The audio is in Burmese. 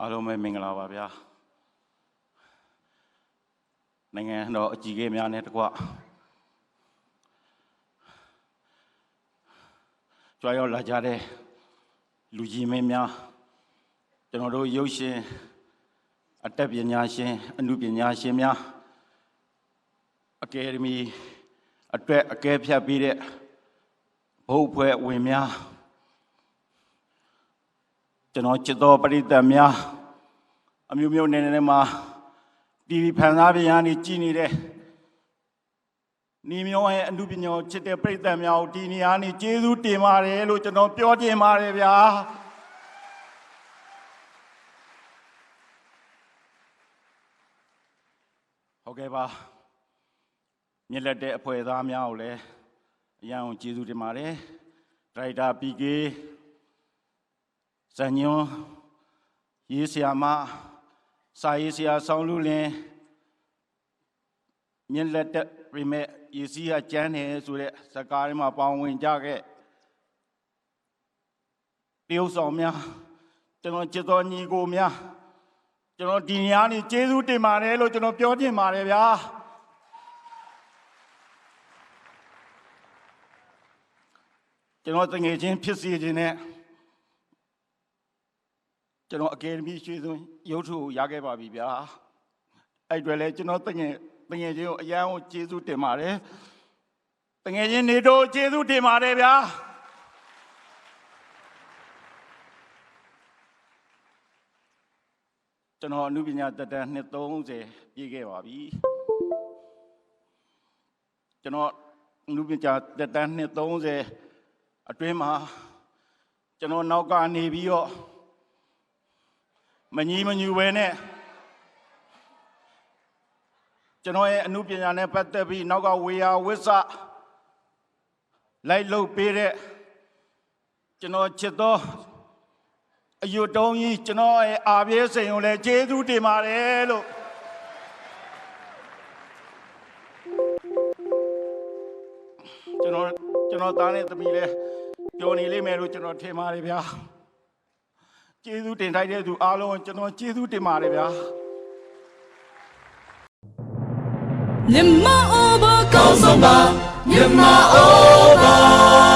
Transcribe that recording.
အားလုံးပဲမင်္ဂလာပါဗျာနိုင်ငံတော်အကြီးအကဲများနဲ့တကွကြွားရောက်လာကြတဲ့လူကြီးမင်းများကျွန်တော်တို့ရုပ်ရှင်အတတ်ပညာရှင်အနုပညာရှင်များအကယ်ဒမီအတွက်အကဲဖြတ်ပြီးတဲ့ဘုတ်ဖွဲ့ဝင်များကျွန်တော်ချစ်တော်ပရိသတ်များအမျိုးမျိုးနေနေမှာတီဗီဖန်သားပြန်နေကြည်နေတဲ့နေမျိုးရဲ့အနုပညာချစ်တဲ့ပရိသတ်များကိုဒီနေရာနေကျေးဇူးတင်ပါတယ်လို့ကျွန်တော်ပြောချင်ပါတယ်ဗျာဟုတ်ကဲ့ပါမြစ်လက်တဲ့အဖွဲ့သားများကိုလည်းအရန်ကိုကျေးဇူးတင်ပါတယ်ဒရိုက်တာပီကေဇန်ညွန်းရေးဆရာမစာရေးဆရာဆောင်လူလင်းမြင့်လက်တဲ့ပြမဲ့ရေးစီးကကျန်းတယ်ဆိုတဲ့စကားတွေမှာပေါင်းဝင်ကြခဲ့တရုတ်ဆောင်များကျွန်တော်ချစ်တော်ညီကိုများကျွန်တော်ဒီနေရာနေကျေးဇူးတင်ပါတယ်လို့ကျွန်တော်ပြောချင်ပါတယ်ဗျာကျွန်တော်တငယ်ချင်းဖြစ်စီခြင်းနဲ့ကျွန်တော်အကယ်ဒမီရွှေစွန်းရုပ်ထုကိုရခဲ့ပါပြီဗျာအဲ့တွေလည်းကျွန်တော်တငယ်ချင်းကိုအရန်ကိုကျေးဇူးတင်ပါတယ်တငယ်ချင်းနေတို့ကျေးဇူးတင်ပါတယ်ဗျာကျွန်တော်အနုပညာတက်တန်းနှစ်30ပြည့်ခဲ့ပါပြီကျွန်တော်အနုပညာတက်တန်းနှစ်30အတွင်းမှာကျွန်တော်နောက်ကနေပြီးတော့မညီမညူပဲနဲ့ကျွန်တော်ရဲ့အနုပညာနဲ့ပတ်သက်ပြီးနောက်ကဝေယဝစ္စလိုက်လုပ်ပေးတဲ့ကျွန်တော်ချစ်တော်အယုတုံးကြီးကျွန်တော်ရဲ့အာပြေးစိန်ကိုလည်းကျေးဇူးတင်ပါတယ်လို့ကျွန်တော်သားနဲ့သမီးလည်းပြောနေလိမ့်မယ်လို့ကျွန်တော်ထင်ပါတယ်ဗျာကျေးဇူးတင်ထိုက်တဲ့သူအားလုံးကျွန်တော်ကျေးဇူးတင်ပါတယ်ဗျာမြန်မာအိုဘာကောင်းဆောင်ပါမြန်မာအိုဘာ